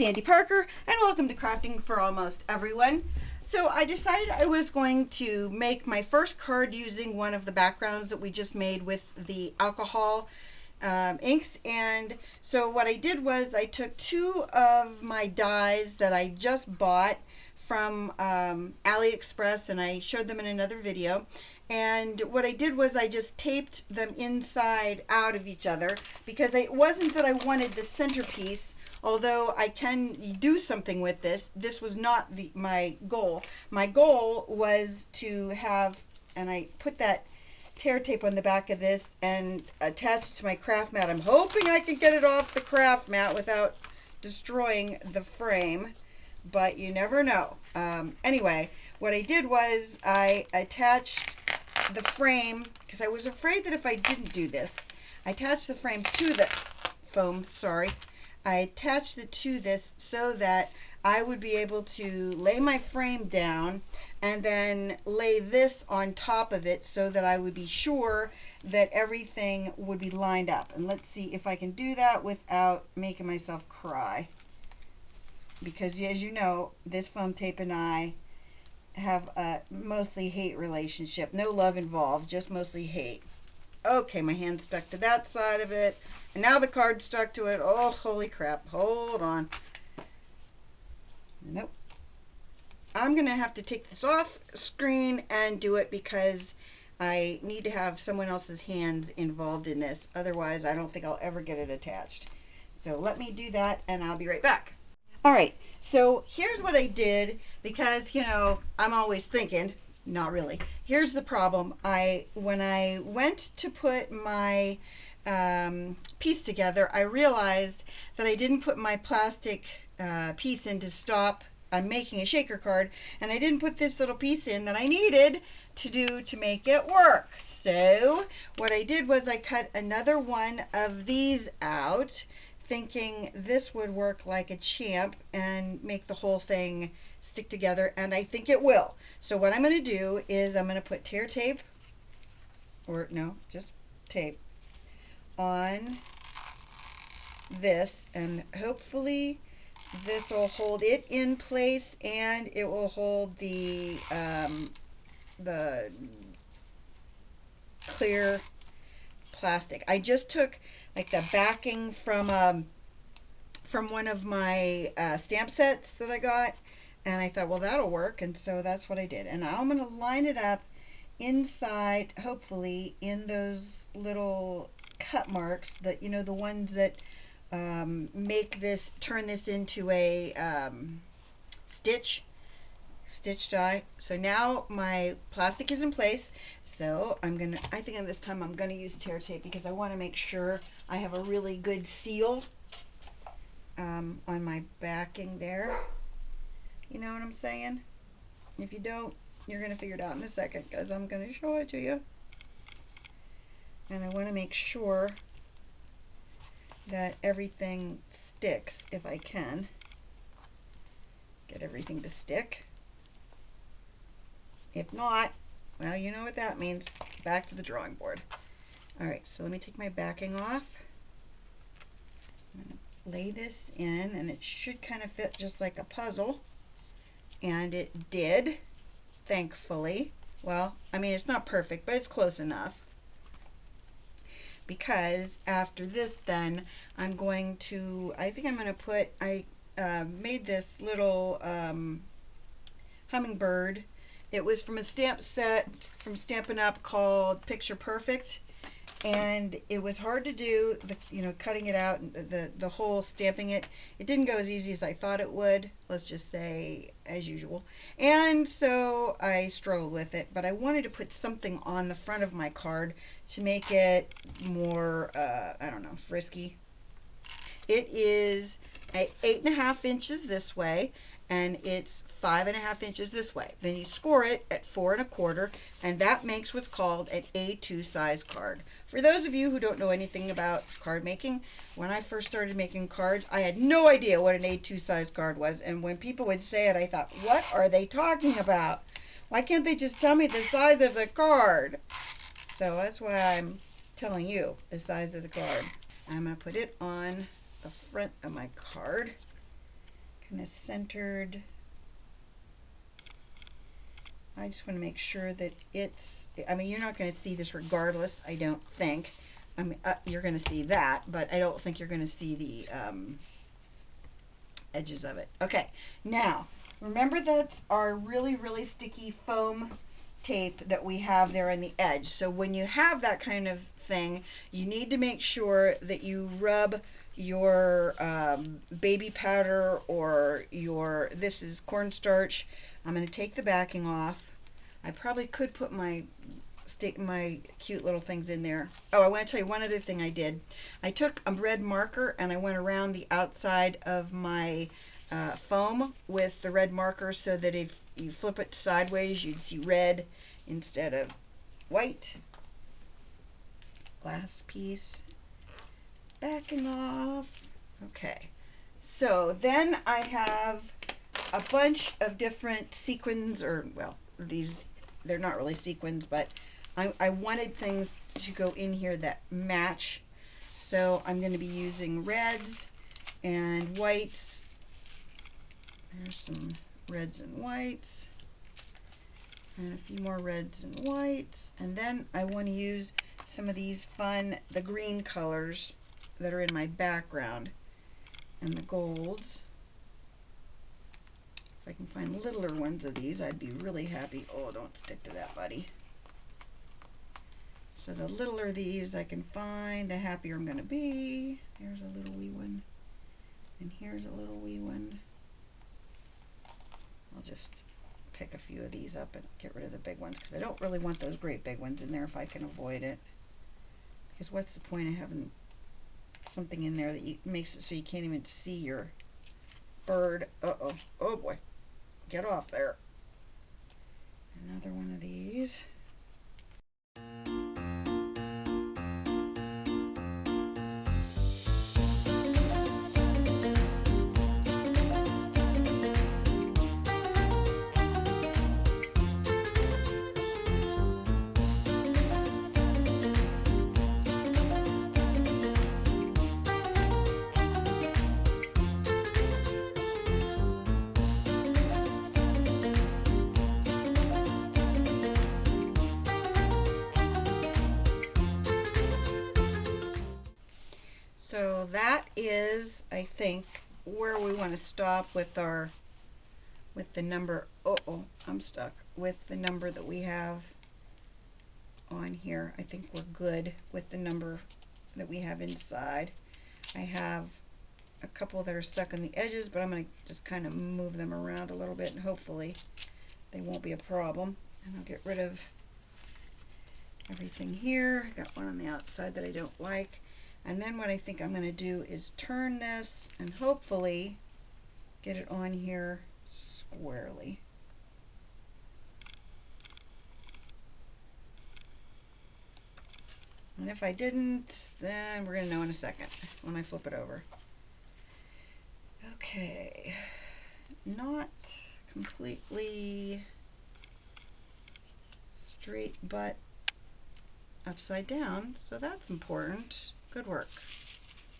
Sandy Parker, and welcome to Crafting for Almost Everyone. So I decided I was going to make my first card using one of the backgrounds that we just made with the alcohol inks. And so what I did was I took two of my dies that I just bought from AliExpress, and I showed them in another video. And what I did was I just taped them inside out of each other, because it wasn't that I wanted the centerpiece. Although I can do something with this, this was not my goal. My goal was to have, and I put that tear tape on the back of this and attached to my craft mat. I'm hoping I can get it off the craft mat without destroying the frame, but you never know. Anyway, what I did was I attached the frame, because I was afraid that if I didn't do this, I attached the frame to the foam, I attached it to this so that I would be able to lay my frame down and then lay this on top of it so that I would be sure that everything would be lined up. And let's see if I can do that without making myself cry. Because as you know, this foam tape and I have a mostly hate relationship. No love involved, just mostly hate. Okay, my hand stuck to that side of it, and now the card's stuck to it. Oh, holy crap. Hold on. Nope. I'm going to have to take this off screen and do it, because I need to have someone else's hands involved in this. Otherwise, I don't think I'll ever get it attached. So let me do that, and I'll be right back. Alright, so here's what I did, because, you know, I'm always thinking. Not really. Here's the problem. When I went to put my piece together, I realized that I didn't put my plastic piece in to stop. I'm making a shaker card, and I didn't put this little piece in that I needed to make it work. So what I did was I cut another one of these out, thinking this would work like a champ and make the whole thing stick together, and I think it will. So what I'm going to do is I'm going to put tear tape, or no, just tape, on this, and hopefully this will hold it in place, and it will hold the clear plastic. I just took like the backing from one of my stamp sets that I got, and I thought, well, that'll work, and so that's what I did. And now I'm going to line it up inside, hopefully, in those little cut marks, that, you know, the ones that turn this into a stitch die. So now my plastic is in place. So I think this time I'm going to use tear tape, because I want to make sure I have a really good seal on my backing there. You know what I'm saying? If you don't, you're going to figure it out in a second, because I'm going to show it to you. And I want to make sure that everything sticks, if I can. Get everything to stick. If not, well, you know what that means. Back to the drawing board. Alright, so let me take my backing off. I'm going to lay this in, and it should kind of fit just like a puzzle. And it did, thankfully. Well, I mean, it's not perfect, but it's close enough. Because after this, then, I think I'm going to put, I made this little hummingbird. It was from a stamp set from Stampin' Up! Called Picture Perfect. And it was hard to do, cutting it out, and the whole stamping it. It didn't go as easy as I thought it would, let's just say, as usual. And so I struggled with it, but I wanted to put something on the front of my card to make it more, I don't know, frisky. It is 8.5 inches this way, and it's 5.5 inches this way. Then you score it at 4 1/4, and that makes what's called an A2 size card. For those of you who don't know anything about card making, when I first started making cards, I had no idea what an A2 size card was, and when people would say it, I thought, what are they talking about? Why can't they just tell me the size of the card? So that's why I'm telling you the size of the card. I'm going to put it on the front of my card. kind of centered. I just want to make sure that it's, I mean, you're not going to see this regardless, I don't think. I mean, you're going to see that, but I don't think you're going to see the edges of it. Okay, now, remember that's our really, really sticky foam tape that we have there on the edge. So when you have that kind of thing, you need to make sure that you rub your baby powder or your, this is cornstarch. I'm going to take the backing off. I probably could put my cute little things in there. Oh, I want to tell you one other thing I did. I took a red marker and I went around the outside of my foam with the red marker so that if you flip it sideways, you'd see red instead of white. Last piece. Backing off. Okay. So then I have a bunch of different sequins, or, well, these, they're not really sequins, but I wanted things to go in here that match. So I'm going to be using reds and whites. There's some reds and whites. And a few more reds and whites. And then I want to use some of these fun, the green colors that are in my background. And the golds. If I can find littler ones of these, I'd be really happy. Oh, don't stick to that, buddy. So the littler these I can find, the happier I'm going to be. Here's a little wee one. And here's a little wee one. I'll just pick a few of these up and get rid of the big ones, because I don't really want those great big ones in there if I can avoid it. Because what's the point of having something in there that makes it so you can't even see your bird? Uh-oh. Oh boy. Get off there. Another one of these. So that is, I think, where we want to stop with our, with the number, I'm stuck, with the number that we have on here. I think we're good with the number that we have inside. I have a couple that are stuck on the edges, but I'm going to just kind of move them around a little bit, and hopefully they won't be a problem. And I'll get rid of everything here. I got one on the outside that I don't like. And then what I think I'm going to do is turn this and hopefully get it on here squarely. And if I didn't, then we're going to know in a second when I flip it over. Okay, not completely straight, but upside down, so that's important. Good work.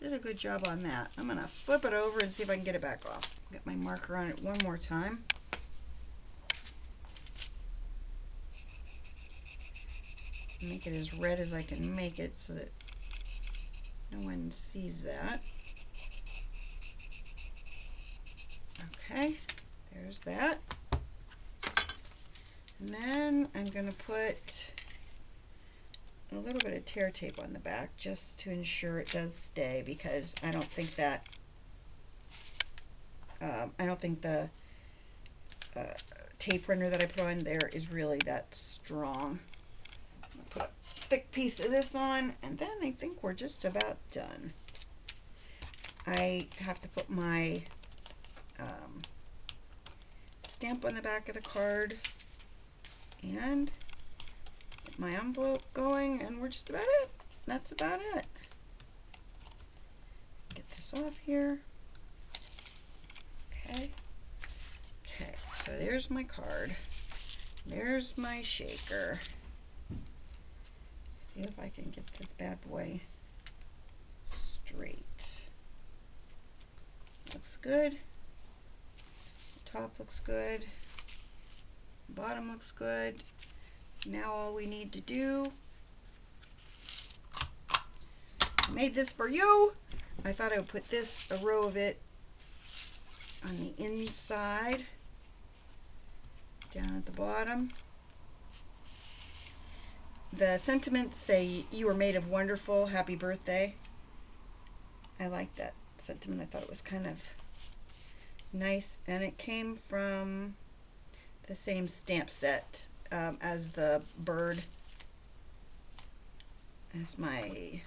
Did a good job on that. I'm going to flip it over and see if I can get it back off. Get my marker on it one more time. Make it as red as I can make it so that no one sees that. Okay, there's that. And then I'm going to put a little bit of tear tape on the back just to ensure it does stay, because I don't think that the tape runner that I put on there is really that strong. I'll put a thick piece of this on, and then I think we're just about done. I have to put my stamp on the back of the card and get my envelope going, and we're just about it. That's about it. Get this off here. Okay. Okay, so there's my card. There's my shaker. See if I can get this bad boy straight. Looks good. top looks good. Bottom looks good. Now all we need to do, I made this for you. I thought I would put a row of it on the inside, down at the bottom. The sentiments say, "You are made of wonderful, happy birthday." I like that sentiment. I thought it was kind of nice, and it came from the same stamp set as the bird, as my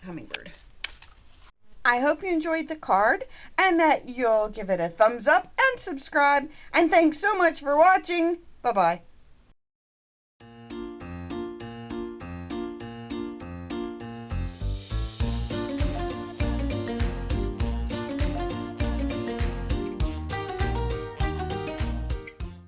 hummingbird. I hope you enjoyed the card and that you'll give it a thumbs up and subscribe, and thanks so much for watching. Bye-bye.